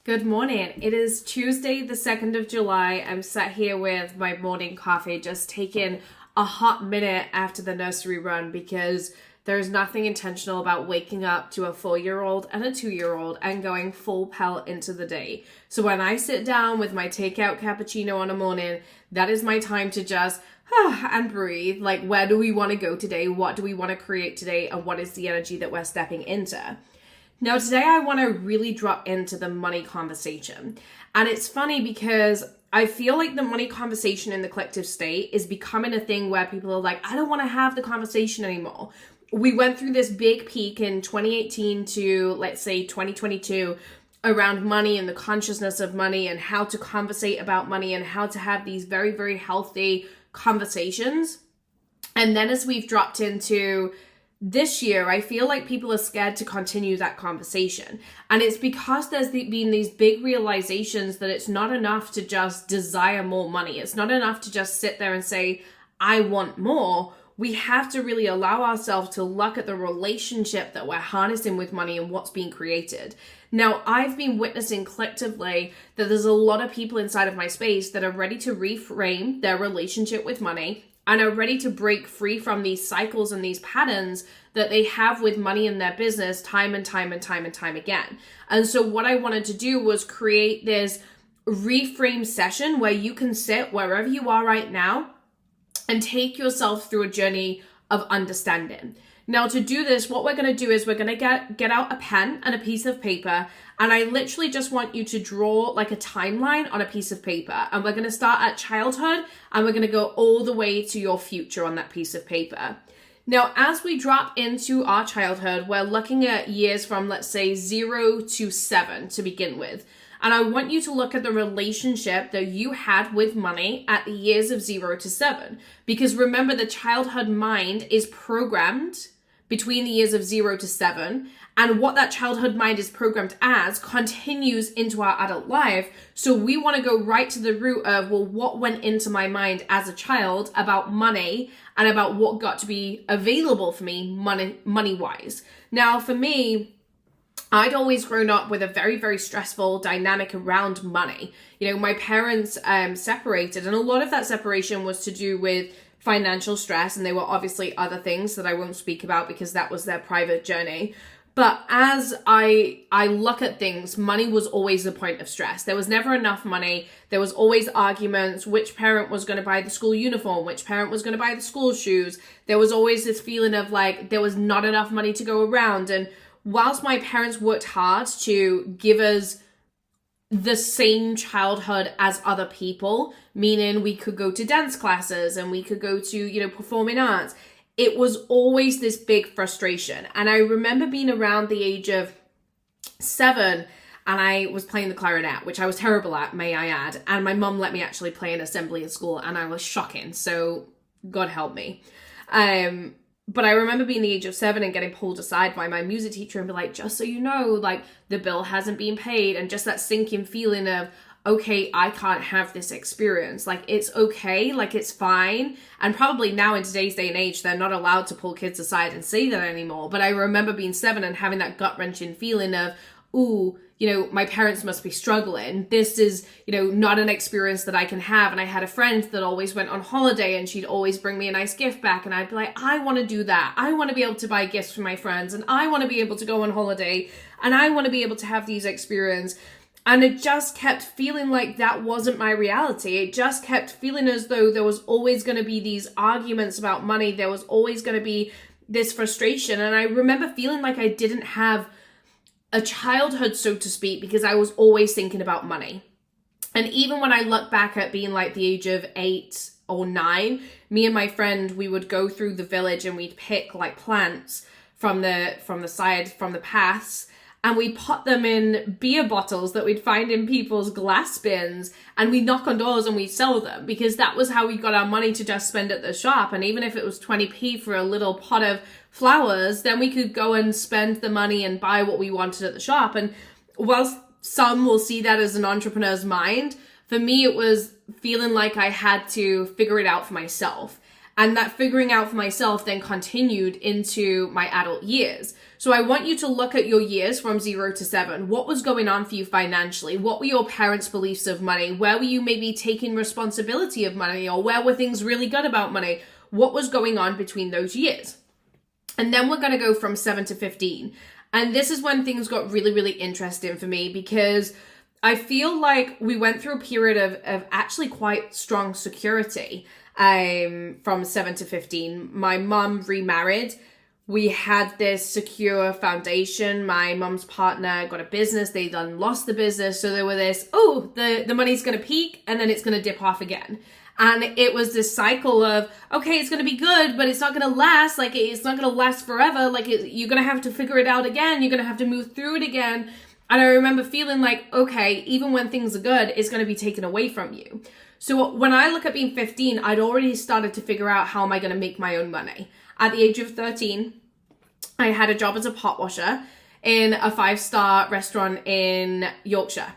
Good morning. It is Tuesday, the 2nd of July. I'm sat here with my morning coffee, just taking a hot minute after the nursery run because there's nothing intentional about waking up to a 4-year-old and a 2-year-old and going full pelt into the day. So when I sit down with my takeout cappuccino on a morning, that is my time to just and breathe. Like, where do we want to go today? What do we want to create today? And what is the energy that we're stepping into? Now, today I want to really drop into the money conversation. And it's funny because I feel like the money conversation in the collective state is becoming a thing where people are like, I don't want to have the conversation anymore. We went through this big peak in 2018 to, let's say, 2022 around money and the consciousness of money and how to conversate about money and how to have these very, very healthy conversations. And then as we've dropped into this year, I feel like people are scared to continue that conversation. And it's because there's been these big realizations that it's not enough to just desire more money. It's not enough to just sit there and say, I want more. We have to really allow ourselves to look at the relationship that we're harnessing with money and what's being created. Now, I've been witnessing collectively that there's a lot of people inside of my space that are ready to reframe their relationship with money and are ready to break free from these cycles and these patterns that they have with money in their business time and time again. And so what I wanted to do was create this reframe session where you can sit wherever you are right now and take yourself through a journey of understanding. Now, to do this, what we're going to do is we're going to get out a pen and a piece of paper, and I literally just want you to draw like a timeline on a piece of paper, and we're going to start at childhood and we're going to go all the way to your future on that piece of paper. Now, as we drop into our childhood, we're looking at years from, let's say, 0 to 7 to begin with. And I want you to look at the relationship that you had with money at the years of 0 to 7. Because remember, the childhood mind is programmed between the years of 0 to 7. And what that childhood mind is programmed as continues into our adult life. So we want to go right to the root of, well, what went into my mind as a child about money and about what got to be available for me money-wise. Now, for me, I'd always grown up with a very, very stressful dynamic around money. You know, my parents separated, and a lot of that separation was to do with financial stress, and there were obviously other things that I won't speak about because that was their private journey. But as I look at things, money was always the point of stress. There was never enough money. There was always arguments. Which parent was going to buy the school uniform? Which parent was going to buy the school shoes? There was always this feeling of like there was not enough money to go around. And whilst my parents worked hard to give us the same childhood as other people, meaning we could go to dance classes and we could go to, performing arts, it was always this big frustration. And I remember being around the age of 7 and I was playing the clarinet, which I was terrible at, may I add. And my mum let me actually play an assembly at school and I was shocking. So God help me. But I remember being the age of 7 and getting pulled aside by my music teacher and be like, just so you know, like the bill hasn't been paid. And just that sinking feeling of, okay, I can't have this experience. Like, it's okay. Like, it's fine. And probably now in today's day and age, they're not allowed to pull kids aside and say that anymore. But I remember being 7 and having that gut wrenching feeling of, ooh, my parents must be struggling. This is, not an experience that I can have. And I had a friend that always went on holiday and she'd always bring me a nice gift back. And I'd be like, I want to do that. I want to be able to buy gifts for my friends. And I want to be able to go on holiday. And I want to be able to have these experiences. And it just kept feeling like that wasn't my reality. It just kept feeling as though there was always going to be these arguments about money. There was always going to be this frustration. And I remember feeling like I didn't have a childhood, so to speak, because I was always thinking about money. And even when I look back at being like the age of 8 or 9, me and my friend, we would go through the village and we'd pick like plants from the paths, and we'd put them in beer bottles that we'd find in people's glass bins, and we'd knock on doors and we'd sell them because that was how we got our money to just spend at the shop. And even if it was 20p for a little pot of flowers, then we could go and spend the money and buy what we wanted at the shop. And whilst some will see that as an entrepreneur's mind, for me it was feeling like I had to figure it out for myself. And that figuring out for myself then continued into my adult years. So I want you to look at your years from 0 to 7. What was going on for you financially? What were your parents' beliefs of money? Where were you maybe taking responsibility of money? Or where were things really good about money? What was going on between those years? And then we're going to go from 7 to 15. And this is when things got really, really interesting for me, because I feel like we went through a period of actually quite strong security from 7 to 15. My mum remarried. We had this secure foundation. My mum's partner got a business. They then lost the business. So there were this, the money's going to peak and then it's going to dip off again. And it was this cycle of, okay, it's going to be good, but it's not going to last. Like, it's not going to last forever. Like, you're going to have to figure it out again. You're going to have to move through it again. And I remember feeling like, okay, even when things are good, it's going to be taken away from you. So when I look at being 15, I'd already started to figure out how am I going to make my own money. At the age of 13, I had a job as a pot washer in a 5-star restaurant in Yorkshire.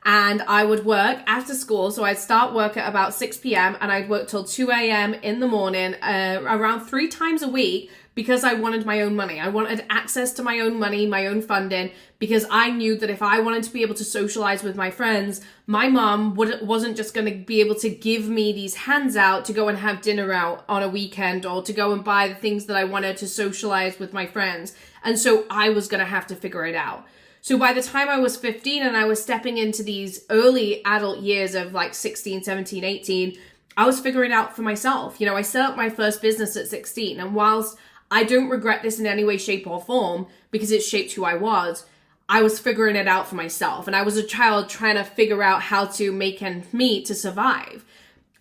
And I would work after school. So I'd start work at about 6 p.m. and I'd work till 2 a.m. in the morning, around 3 times a week, because I wanted my own money. I wanted access to my own money, my own funding, because I knew that if I wanted to be able to socialize with my friends, my mom wasn't just going to be able to give me these hands out to go and have dinner out on a weekend or to go and buy the things that I wanted to socialize with my friends. And so I was going to have to figure it out. So by the time I was 15 and I was stepping into these early adult years of like 16, 17, 18, I was figuring it out for myself. You know, I set up my first business at 16. And whilst I don't regret this in any way, shape or form, because it shaped who I was figuring it out for myself. And I was a child trying to figure out how to make ends meet to survive.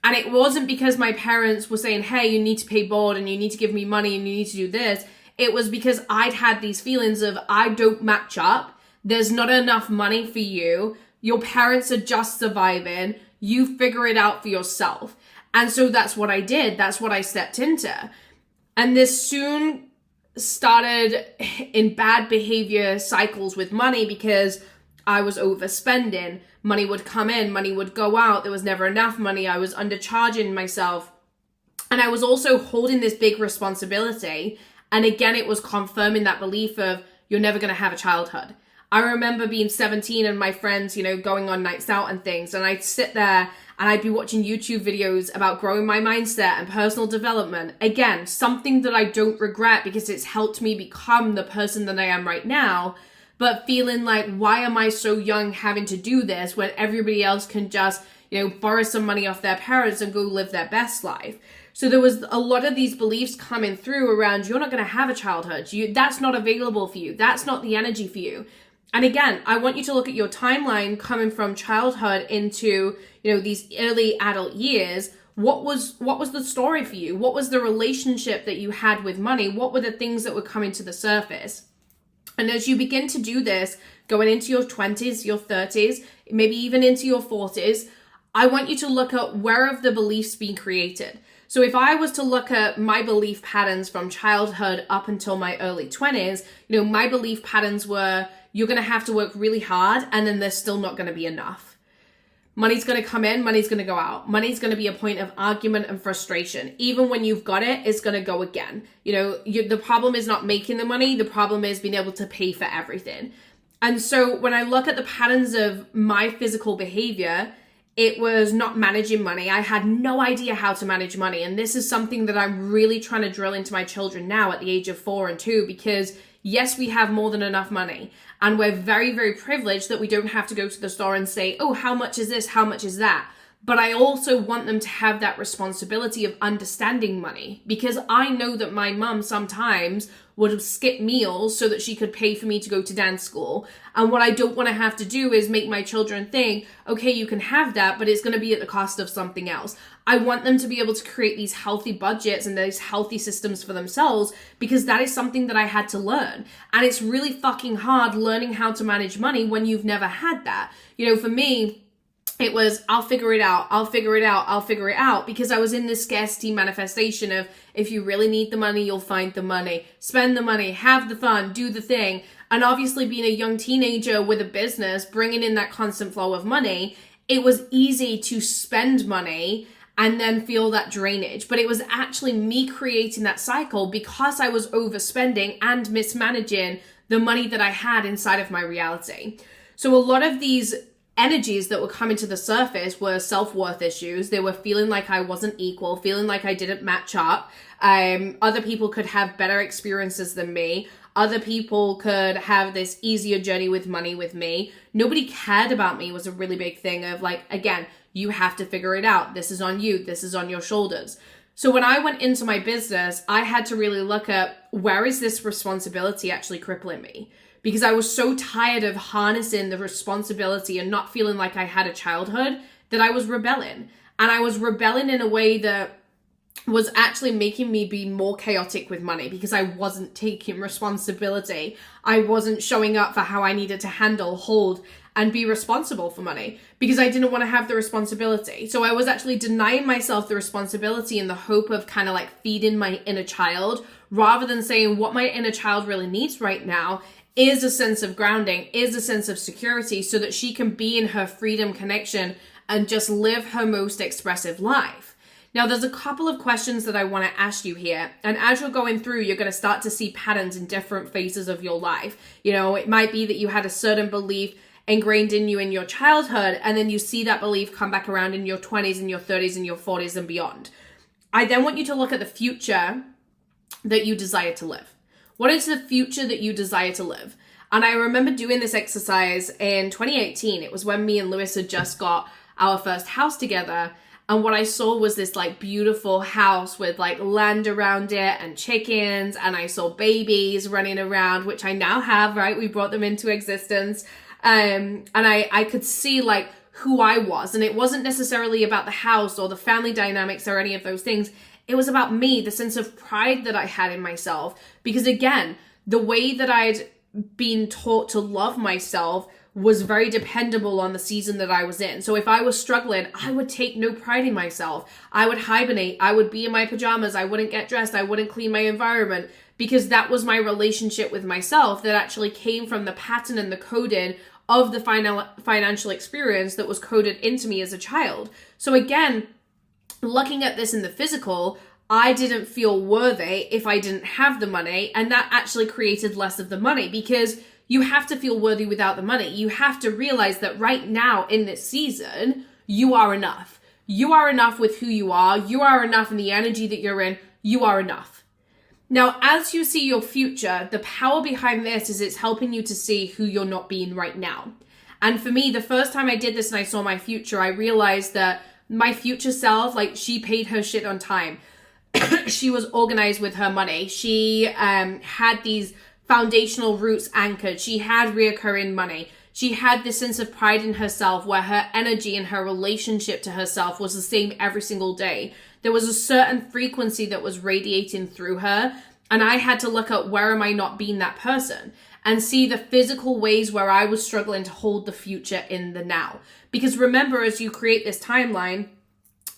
And it wasn't because my parents were saying, hey, you need to pay board and you need to give me money and you need to do this. It was because I'd had these feelings of I don't match up. There's not enough money for you. Your parents are just surviving. You figure it out for yourself. And so that's what I did. That's what I stepped into. And this soon started in bad behavior cycles with money because I was overspending. Money would come in, money would go out. There was never enough money. I was undercharging myself. And I was also holding this big responsibility. And again, it was confirming that belief of you're never going to have a childhood. I remember being 17 and my friends, going on nights out and things. And I'd sit there and I'd be watching YouTube videos about growing my mindset and personal development. Again, something that I don't regret because it's helped me become the person that I am right now. But feeling like, why am I so young having to do this when everybody else can just, borrow some money off their parents and go live their best life? So there was a lot of these beliefs coming through around, you're not going to have a childhood. That's not available for you. That's not the energy for you. And again, I want you to look at your timeline coming from childhood into, these early adult years. What was the story for you? What was the relationship that you had with money? What were the things that were coming to the surface? And as you begin to do this, going into your 20s, your 30s, maybe even into your 40s, I want you to look at where have the beliefs been created. So if I was to look at my belief patterns from childhood up until my early 20s, my belief patterns were, you're going to have to work really hard and then there's still not going to be enough. Money's going to come in, money's going to go out. Money's going to be a point of argument and frustration. Even when you've got it, it's going to go again. The problem is not making the money. The problem is being able to pay for everything. And so when I look at the patterns of my physical behavior, it was not managing money. I had no idea how to manage money. And this is something that I'm really trying to drill into my children now at the age of 4 and 2, because yes, we have more than enough money. And we're very, very privileged that we don't have to go to the store and say, oh, how much is this? How much is that? But I also want them to have that responsibility of understanding money, because I know that my mum sometimes would skip meals so that she could pay for me to go to dance school. And what I don't want to have to do is make my children think, okay, you can have that, but it's going to be at the cost of something else. I want them to be able to create these healthy budgets and these healthy systems for themselves, because that is something that I had to learn. And it's really fucking hard learning how to manage money when you've never had that. For me, it was, I'll figure it out, because I was in this scarcity manifestation of, if you really need the money, you'll find the money, spend the money, have the fun, do the thing. And obviously being a young teenager with a business, bringing in that constant flow of money, it was easy to spend money and then feel that drainage. But it was actually me creating that cycle because I was overspending and mismanaging the money that I had inside of my reality. So a lot of these energies that were coming to the surface were self-worth issues. They were feeling like I wasn't equal, feeling like I didn't match up. Other people could have better experiences than me. Other people could have this easier journey with money with me. Nobody cared about me was a really big thing of like, again, you have to figure it out. This is on you. This is on your shoulders. So when I went into my business, I had to really look at where is this responsibility actually crippling me? Because I was so tired of harnessing the responsibility and not feeling like I had a childhood that I was rebelling. And I was rebelling in a way that was actually making me be more chaotic with money because I wasn't taking responsibility. I wasn't showing up for how I needed to handle, hold, and be responsible for money because I didn't want to have the responsibility. So I was actually denying myself the responsibility in the hope of kind of like feeding my inner child rather than saying what my inner child really needs right now is a sense of grounding, is a sense of security so that she can be in her freedom connection and just live her most expressive life. Now, there's a couple of questions that I want to ask you here. And as you're going through, you're going to start to see patterns in different phases of your life. You know, it might be that you had a certain belief ingrained in you in your childhood, and then you see that belief come back around in your 20s and your 30s and your 40s and beyond. I then want you to look at the future that you desire to live. What is the future that you desire to live? And I remember doing this exercise in 2018. It was when me and Lewis had just got our first house together. And what I saw was this like beautiful house with like land around it and chickens. And I saw babies running around, which I now have, right? We brought them into existence. And I could see like who I was. And it wasn't necessarily about the house or the family dynamics or any of those things. It was about me, the sense of pride that I had in myself. Because again, the way that I'd been taught to love myself was very dependable on the season that I was in. So if I was struggling, I would take no pride in myself. I would hibernate. I would be in my pajamas. I wouldn't get dressed. I wouldn't clean my environment because that was my relationship with myself that actually came from the pattern and the coding of the financial experience that was coded into me as a child. So again, looking at this in the physical, I didn't feel worthy if I didn't have the money, and that actually created less of the money because you have to feel worthy without the money. You have to realize that right now in this season, you are enough. You are enough with who you are. You are enough in the energy that you're in. You are enough. Now, as you see your future, the power behind this is it's helping you to see who you're not being right now. And for me, the first time I did this and I saw my future, I realized that my future self, like she paid her shit on time. She was organized with her money. She had these foundational roots anchored. She had reoccurring money. She had this sense of pride in herself where her energy and her relationship to herself was the same every single day. There was a certain frequency that was radiating through her. And I had to look at where am I not being that person and see the physical ways where I was struggling to hold the future in the now. Because remember, as you create this timeline,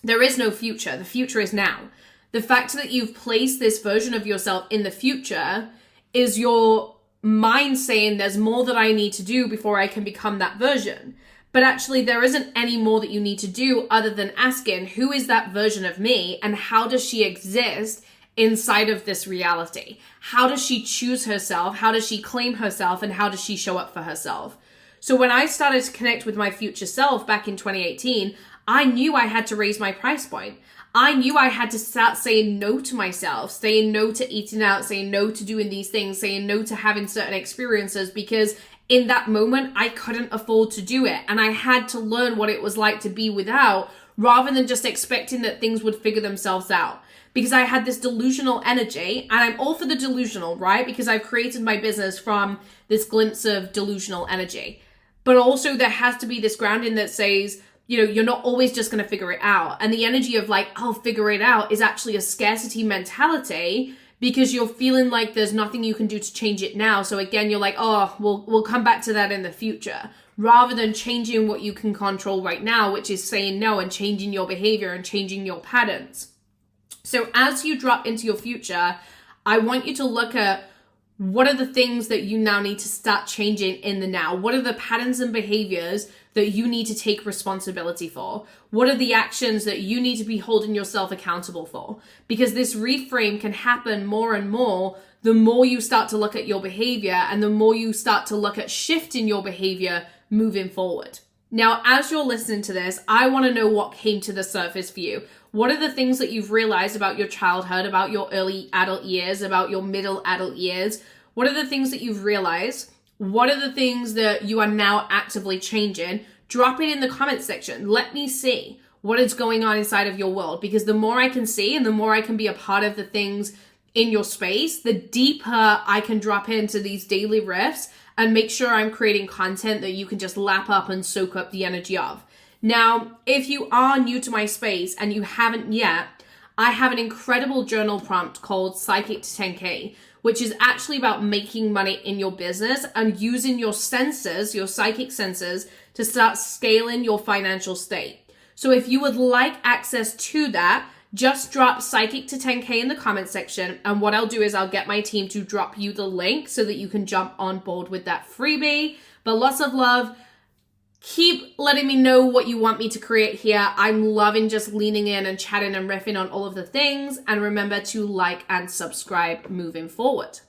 there is no future. The future is now. The fact that you've placed this version of yourself in the future is your mind saying there's more that I need to do before I can become that version. But actually there isn't any more that you need to do other than asking who is that version of me and how does she exist inside of this reality? How does she choose herself? How does she claim herself? And how does she show up for herself? So when I started to connect with my future self back in 2018, I knew I had to raise my price point. I knew I had to start saying no to myself, saying no to eating out, saying no to doing these things, saying no to having certain experiences because in that moment, I couldn't afford to do it. And I had to learn what it was like to be without rather than just expecting that things would figure themselves out. Because I had this delusional energy, and I'm all for the delusional, right? Because I've created my business from this glimpse of delusional energy. But also there has to be this grounding that says, you know, you're not always just going to figure it out. And the energy of like, I'll figure it out is actually a scarcity mentality because you're feeling like there's nothing you can do to change it now. So again, you're like, oh, we'll come back to that in the future. Rather than changing what you can control right now, which is saying no and changing your behavior and changing your patterns. So as you drop into your future, I want you to look at what are the things that you now need to start changing in the now? What are the patterns and behaviors that you need to take responsibility for? What are the actions that you need to be holding yourself accountable for? Because this reframe can happen more and more the more you start to look at your behavior and the more you start to look at shifting your behavior moving forward. Now, as you're listening to this, I want to know what came to the surface for you. What are the things that you've realized about your childhood, about your early adult years, about your middle adult years? What are the things that you've realized? What are the things that you are now actively changing? Drop it in the comment section. Let me see what is going on inside of your world, because the more I can see and the more I can be a part of the things in your space, the deeper I can drop into these daily riffs and make sure I'm creating content that you can just lap up and soak up the energy of. Now, if you are new to my space and you haven't yet, I have an incredible journal prompt called Psychic to 10K, which is actually about making money in your business and using your senses, your psychic senses, to start scaling your financial state. So if you would like access to that, just drop Psychic to 10K in the comment section. And what I'll do is I'll get my team to drop you the link so that you can jump on board with that freebie. But lots of love. Keep letting me know what you want me to create here. I'm loving just leaning in and chatting and riffing on all of the things. And remember to like and subscribe moving forward.